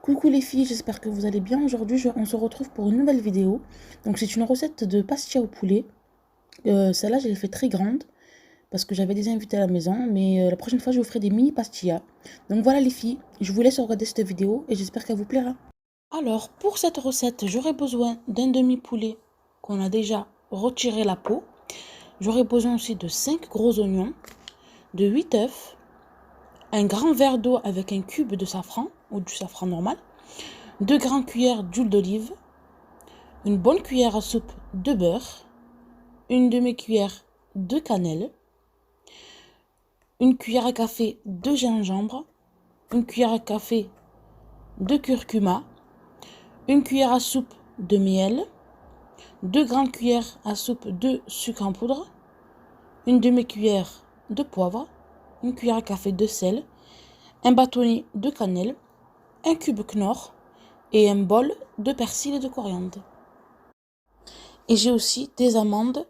Coucou les filles, j'espère que vous allez bien. Aujourd'hui, on se retrouve pour une nouvelle vidéo. Donc, c'est une recette de pastilla au poulet. Celle-là, je l'ai fait très grande parce que j'avais des invités à la maison. Mais la prochaine fois, je vous ferai des mini pastillas. Donc, voilà les filles, je vous laisse regarder cette vidéo et j'espère qu'elle vous plaira. Alors, pour cette recette, j'aurai besoin d'un demi-poulet qu'on a déjà retiré la peau. J'aurai besoin aussi de 5 gros oignons, de 8 œufs, un grand verre d'eau avec un cube de safran ou du safran normal, 2 grandes cuillères d'huile d'olive, une bonne cuillère à soupe de beurre, une demi-cuillère de cannelle, une cuillère à café de gingembre, une cuillère à café de curcuma, une cuillère à soupe de miel, 2 grandes cuillères à soupe de sucre en poudre, une demi-cuillère de poivre, une cuillère à café de sel, un bâtonnet de cannelle, un cube Knorr et un bol de persil et de coriandre. Et j'ai aussi des amandes.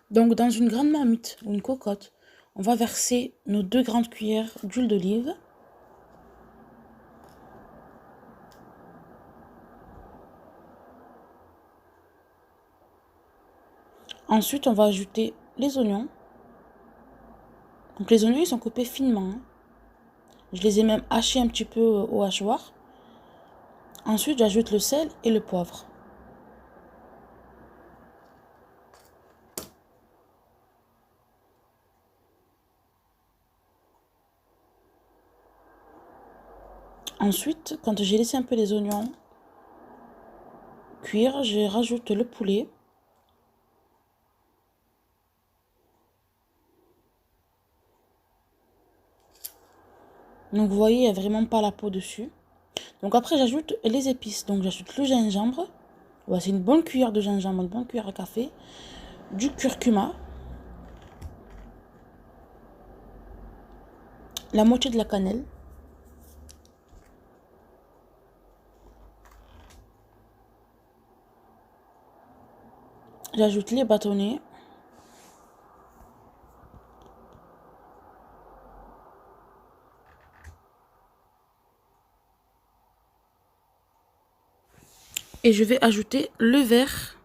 Donc dans une grande marmite ou une cocotte, on va verser nos 2 grandes cuillères d'huile d'olive. Ensuite, on va ajouter les oignons. Donc les oignons, ils sont coupés finement. Je les ai même hachés un petit peu au hachoir. Ensuite, j'ajoute le sel et le poivre. Ensuite, quand j'ai laissé un peu les oignons cuire, je rajoute le poulet. Donc vous voyez, il n'y a vraiment pas la peau dessus. Donc après, j'ajoute les épices. Donc j'ajoute le gingembre. Voici une bonne cuillère de gingembre, une bonne cuillère à café. Du curcuma. La moitié de la cannelle. J'ajoute les bâtonnets. Et je vais ajouter le verre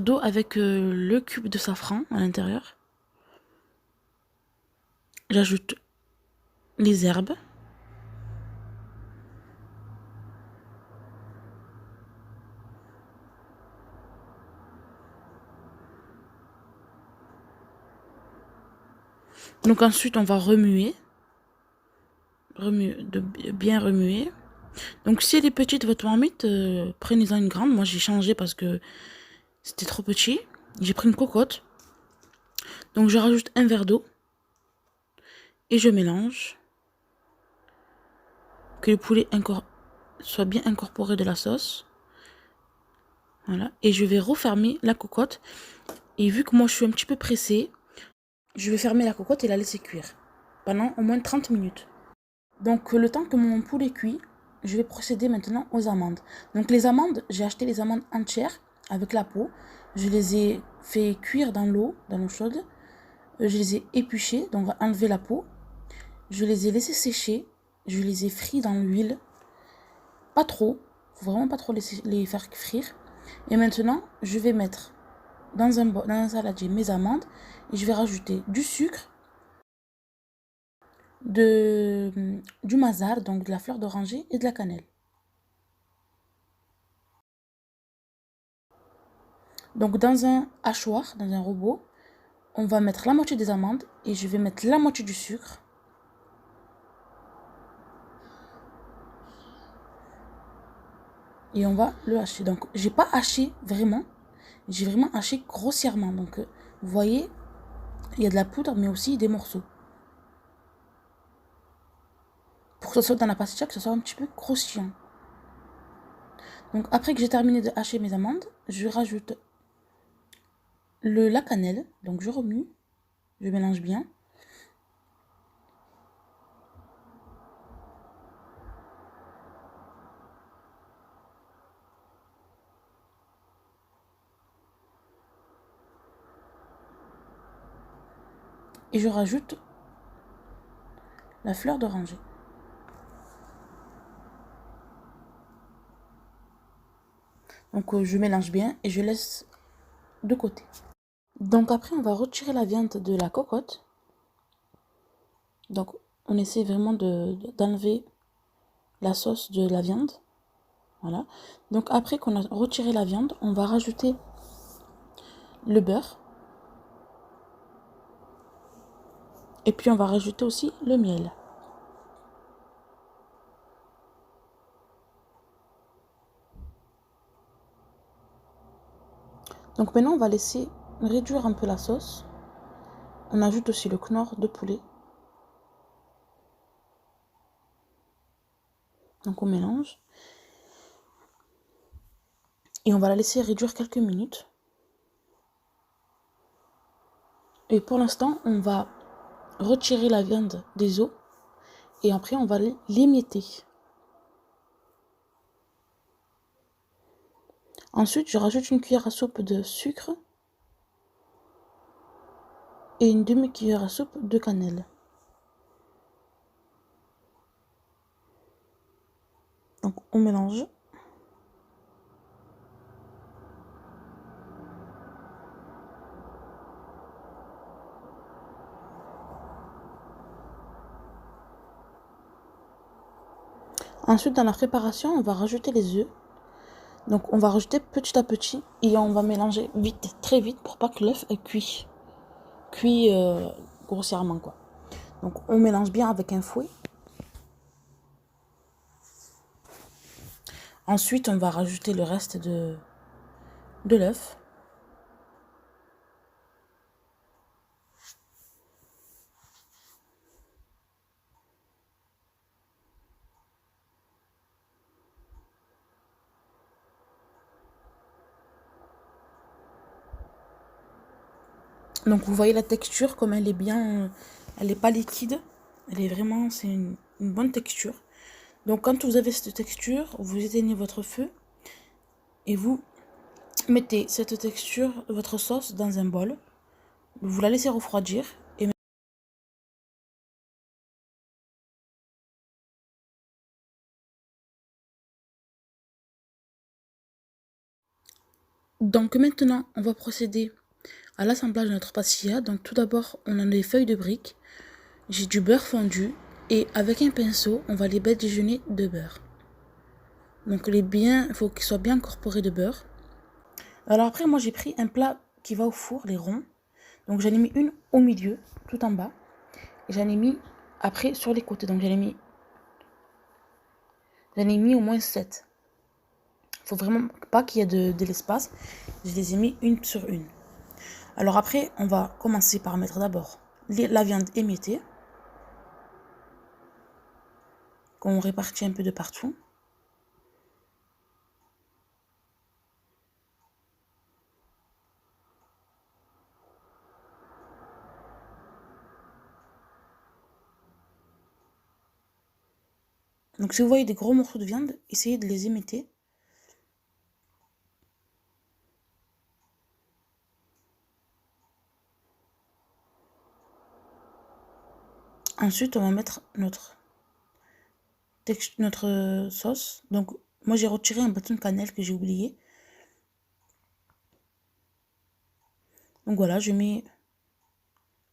d'eau avec le cube de safran à l'intérieur. J'ajoute les herbes. Donc ensuite, on va remuer. Bien remuer. Donc si elle est petite, votre marmite, prenez-en une grande. Moi, j'ai changé parce que c'était trop petit. J'ai pris une cocotte. Donc je rajoute un verre d'eau. Et je mélange. Que le poulet soit bien incorporé de la sauce. Voilà. Et je vais refermer la cocotte. Et vu que moi, je suis un petit peu pressée, je vais fermer la cocotte et la laisser cuire pendant au moins 30 minutes. Donc le temps que mon poulet cuit, je vais procéder maintenant aux amandes. Donc les amandes, j'ai acheté les amandes entières avec la peau. Je les ai fait cuire dans l'eau chaude. Je les ai épluchées, donc enlever la peau. Je les ai laissées sécher. Je les ai frites dans l'huile. Pas trop, faut vraiment pas trop les faire frire. Et maintenant, je vais mettre dans un saladier mes amandes et je vais rajouter du sucre, du mazar, donc de la fleur d'oranger et de la cannelle. Donc dans un hachoir, dans un robot, on va mettre la moitié des amandes et je vais mettre la moitié du sucre. Et on va le hacher. Donc j'ai pas haché vraiment, j'ai vraiment haché grossièrement. Donc vous voyez, il y a de la poudre mais aussi des morceaux. Pour que ce soit dans la pastilla, que ce soit un petit peu croustillant. Donc après que j'ai terminé de hacher mes amandes, je rajoute la cannelle. Donc je remue, je mélange bien. Et je rajoute la fleur d'oranger. Donc je mélange bien et je laisse de côté. Donc après, on va retirer la viande de la cocotte. Donc on essaie vraiment d'enlever la sauce de la viande. Voilà. Donc après qu'on a retiré la viande, on va rajouter le beurre. Et puis on va rajouter aussi le miel. Donc maintenant on va laisser réduire un peu la sauce. On ajoute aussi le knorr de poulet. Donc on mélange. Et on va la laisser réduire quelques minutes. Et pour l'instant, on va retirer la viande des os. Et après, on va l'émietter. Ensuite, je rajoute une cuillère à soupe de sucre. Et une demi-cuillère à soupe de cannelle. Donc on mélange. Ensuite, dans la préparation, on va rajouter les œufs. Donc on va rajouter petit à petit et on va mélanger vite, très vite pour pas que l'œuf est cuit. Cuit grossièrement quoi. Donc on mélange bien avec un fouet. Ensuite, on va rajouter le reste de l'œuf. Donc vous voyez la texture comme elle est bien, elle n'est pas liquide, elle est vraiment, c'est une bonne texture. Donc quand vous avez cette texture, vous éteignez votre feu et vous mettez cette texture, votre sauce dans un bol. Vous la laissez refroidir et donc maintenant on va procéder à l'assemblage de notre pastilla. Donc tout d'abord on a des feuilles de briques, j'ai du beurre fondu et avec un pinceau on va les badigeonner de beurre. Donc il faut qu'ils soient bien incorporés de beurre. Alors après moi j'ai pris un plat qui va au four, les ronds. Donc j'en ai mis une au milieu, tout en bas. Et j'en ai mis après sur les côtés. Donc j'en ai mis au moins 7. Il faut vraiment pas qu'il y ait de l'espace. Je les ai mis une sur une. Alors après, on va commencer par mettre d'abord la viande émiettée, qu'on répartit un peu de partout. Donc si vous voyez des gros morceaux de viande, essayez de les émietter. Ensuite, on va mettre notre sauce. Donc moi j'ai retiré un bâton de cannelle que j'ai oublié. Donc voilà, je mets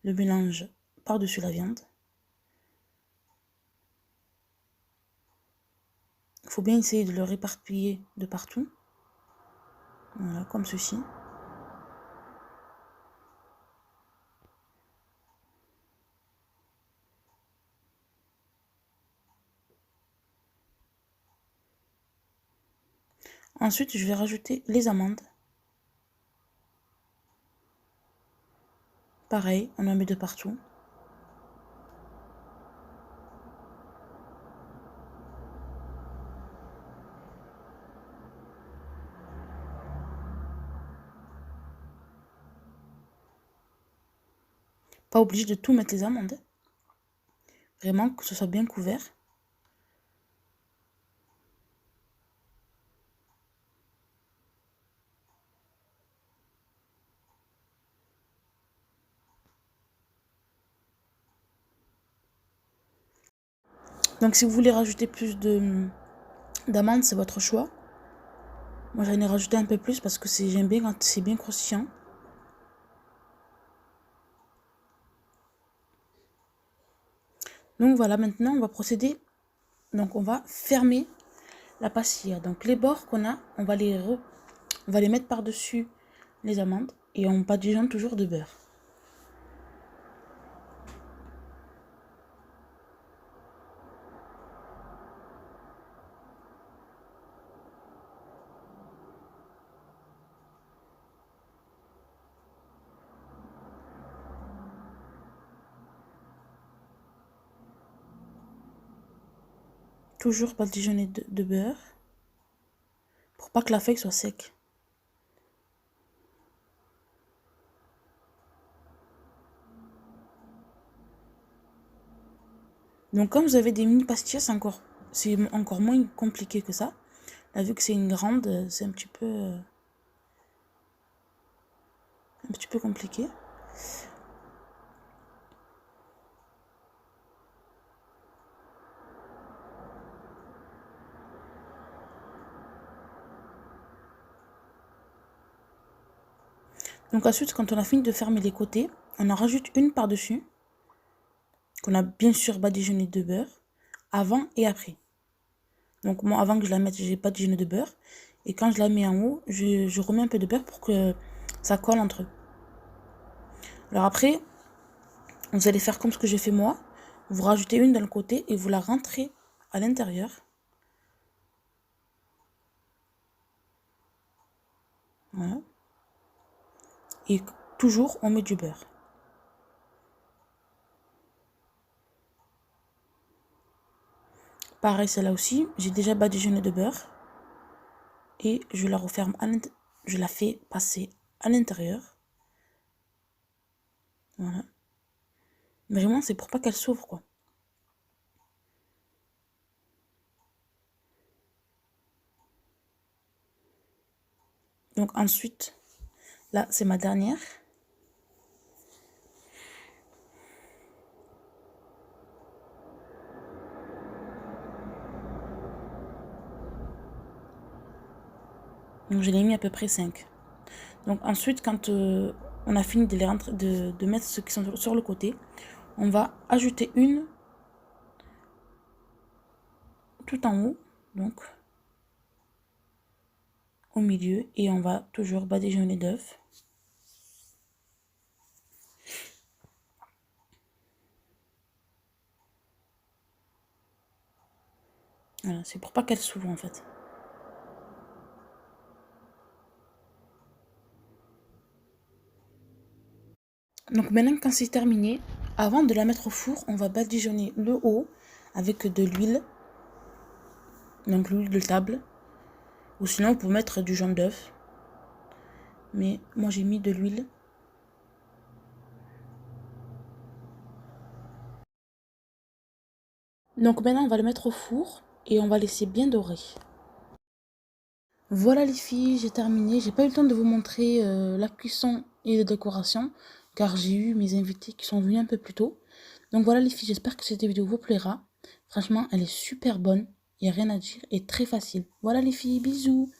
le mélange par-dessus la viande. Il faut bien essayer de le réparpiller de partout. Voilà, comme ceci. Ensuite, je vais rajouter les amandes. Pareil, on en met de partout. Pas obligé de tout mettre les amandes. Vraiment que ce soit bien couvert. Donc si vous voulez rajouter plus d'amandes, c'est votre choix. Moi j'en ai rajouté un peu plus parce que j'aime bien quand c'est bien croustillant. Donc voilà, maintenant on va procéder. Donc on va fermer la pastilla. Donc les bords qu'on a, on va les mettre par-dessus les amandes et on badigeonne toujours de beurre. Toujours badigeonner de beurre pour pas que la feuille soit sec. Donc quand vous avez des mini pastillas, c'est encore moins compliqué que ça. Là, vu que c'est une grande, c'est un petit peu compliqué. Donc ensuite, quand on a fini de fermer les côtés, on en rajoute une par-dessus, qu'on a bien sûr badigeonné de beurre, avant et après. Donc moi, avant que je la mette, j'ai badigeonné de beurre. Et quand je la mets en haut, je remets un peu de beurre pour que ça colle entre eux. Alors après, vous allez faire comme ce que j'ai fait moi. Vous rajoutez une dans le côté et vous la rentrez à l'intérieur. Voilà. Et toujours, on met du beurre. Pareil, celle-là aussi, j'ai déjà badigeonné de beurre. Et je la referme je la fais passer à l'intérieur. Voilà. Vraiment, c'est pour pas qu'elle s'ouvre, quoi. Donc ensuite, là, c'est ma dernière. Donc je l'ai mis à peu près 5. Donc ensuite, quand on a fini de mettre ceux qui sont sur le côté, on va ajouter une tout en haut, donc au milieu, et on va toujours badigeonner d'œufs. Voilà, c'est pour pas qu'elle s'ouvre en fait. Donc maintenant, quand c'est terminé, avant de la mettre au four, on va badigeonner le haut avec de l'huile, donc l'huile de table, ou sinon on peut mettre du jaune d'œuf, mais moi j'ai mis de l'huile. Donc maintenant on va le mettre au four et on va laisser bien dorer. Voilà les filles, j'ai terminé. J'ai pas eu le temps de vous montrer la cuisson et la décoration car j'ai eu mes invités qui sont venus un peu plus tôt. Donc voilà les filles, j'espère que cette vidéo vous plaira. Franchement, elle est super bonne, il n'y a rien à dire et très facile. Voilà les filles, bisous.